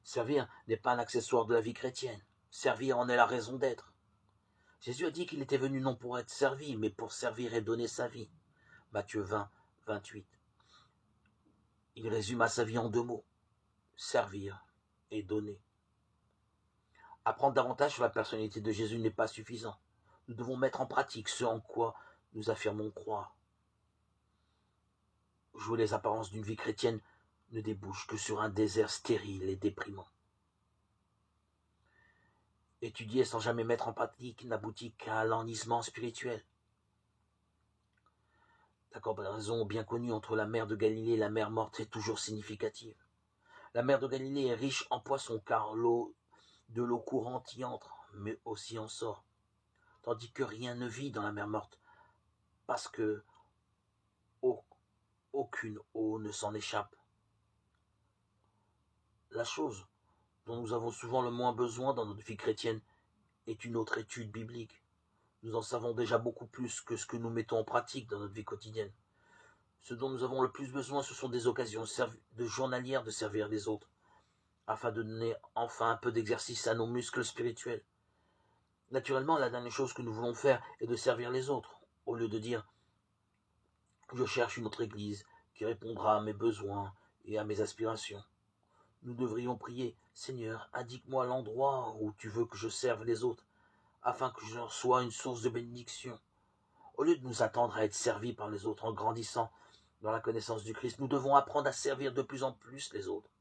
Servir n'est pas un accessoire de la vie chrétienne. Servir en est la raison d'être. Jésus a dit qu'il était venu non pour être servi, mais pour servir et donner sa vie. Matthieu 20, 28. Il résuma sa vie en 2 mots. Servir et donner. Apprendre davantage sur la personnalité de Jésus n'est pas suffisant. Nous devons mettre en pratique ce en quoi nous affirmons croire. Jouer les apparences d'une vie chrétienne ne débouche que sur un désert stérile et déprimant. Étudier sans jamais mettre en pratique n'aboutit qu'à l'enlisement spirituel. La comparaison bien connue entre la mer de Galilée et la mer Morte est toujours significative. La mer de Galilée est riche en poissons car de l'eau courante y entre, mais aussi en sort. Tandis que rien ne vit dans la mer Morte parce que aucune eau ne s'en échappe. La chose dont nous avons souvent le moins besoin dans notre vie chrétienne est une autre étude biblique. Nous en savons déjà beaucoup plus que ce que nous mettons en pratique dans notre vie quotidienne. Ce dont nous avons le plus besoin, ce sont des occasions journalières de servir les autres, afin de donner enfin un peu d'exercice à nos muscles spirituels. Naturellement, la dernière chose que nous voulons faire est de servir les autres, au lieu de dire « je cherche une autre église qui répondra à mes besoins et à mes aspirations ». Nous devrions prier « Seigneur, indique-moi l'endroit où tu veux que je serve les autres, afin que je sois une source de bénédiction ». Au lieu de nous attendre à être servis par les autres en grandissant dans la connaissance du Christ, nous devons apprendre à servir de plus en plus les autres.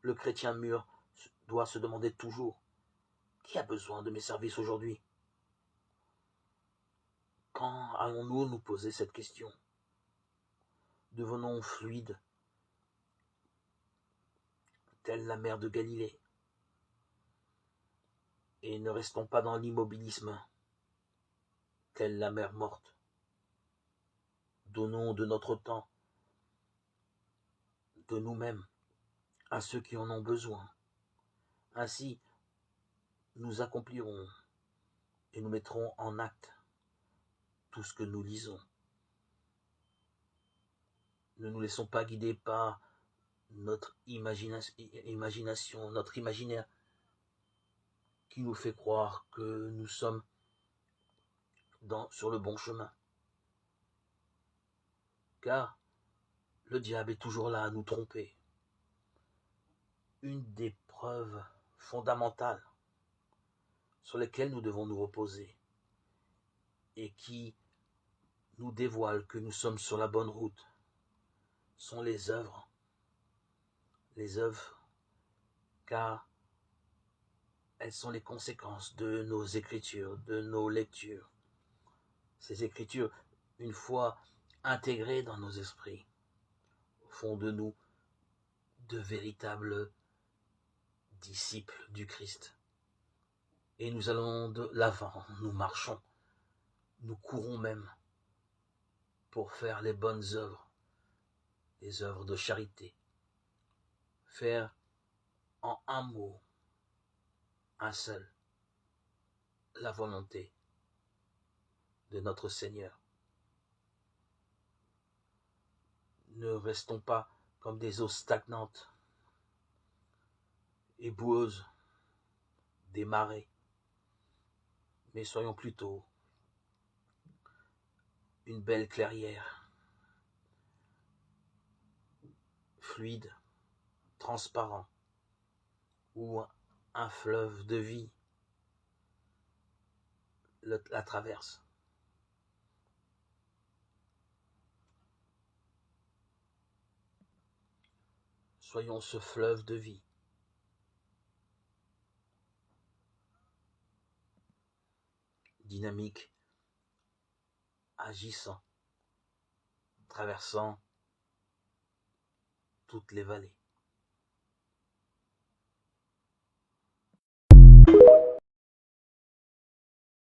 Le chrétien mûr doit se demander toujours « Qui a besoin de mes services aujourd'hui ?» Quand allons-nous nous poser cette question? Devenons fluides, telle la mer de Galilée, et ne restons pas dans l'immobilisme, telle la mer Morte. Donnons de notre temps, de nous-mêmes, à ceux qui en ont besoin. Ainsi, nous accomplirons et nous mettrons en acte tout ce que nous lisons. Ne nous laissons pas guider par notre imagination, notre imaginaire, qui nous fait croire que nous sommes sur le bon chemin. Car le diable est toujours là à nous tromper. Une des preuves fondamentales sur lesquelles nous devons nous reposer et qui nous dévoile que nous sommes sur la bonne route sont les œuvres. Les œuvres, car elles sont les conséquences de nos écritures, de nos lectures. Ces écritures, une fois intégrées dans nos esprits, font de nous de véritables disciples du Christ. Et nous allons de l'avant, nous marchons, nous courons même pour faire les bonnes œuvres, les œuvres de charité. Faire en un mot, un seul, la volonté de notre Seigneur. Ne restons pas comme des eaux stagnantes et boueuses des marais, mais soyons plutôt une belle clairière, fluide, transparent, où un fleuve de vie la traverse. Soyons ce fleuve de vie. Dynamique, agissant, traversant toutes les vallées.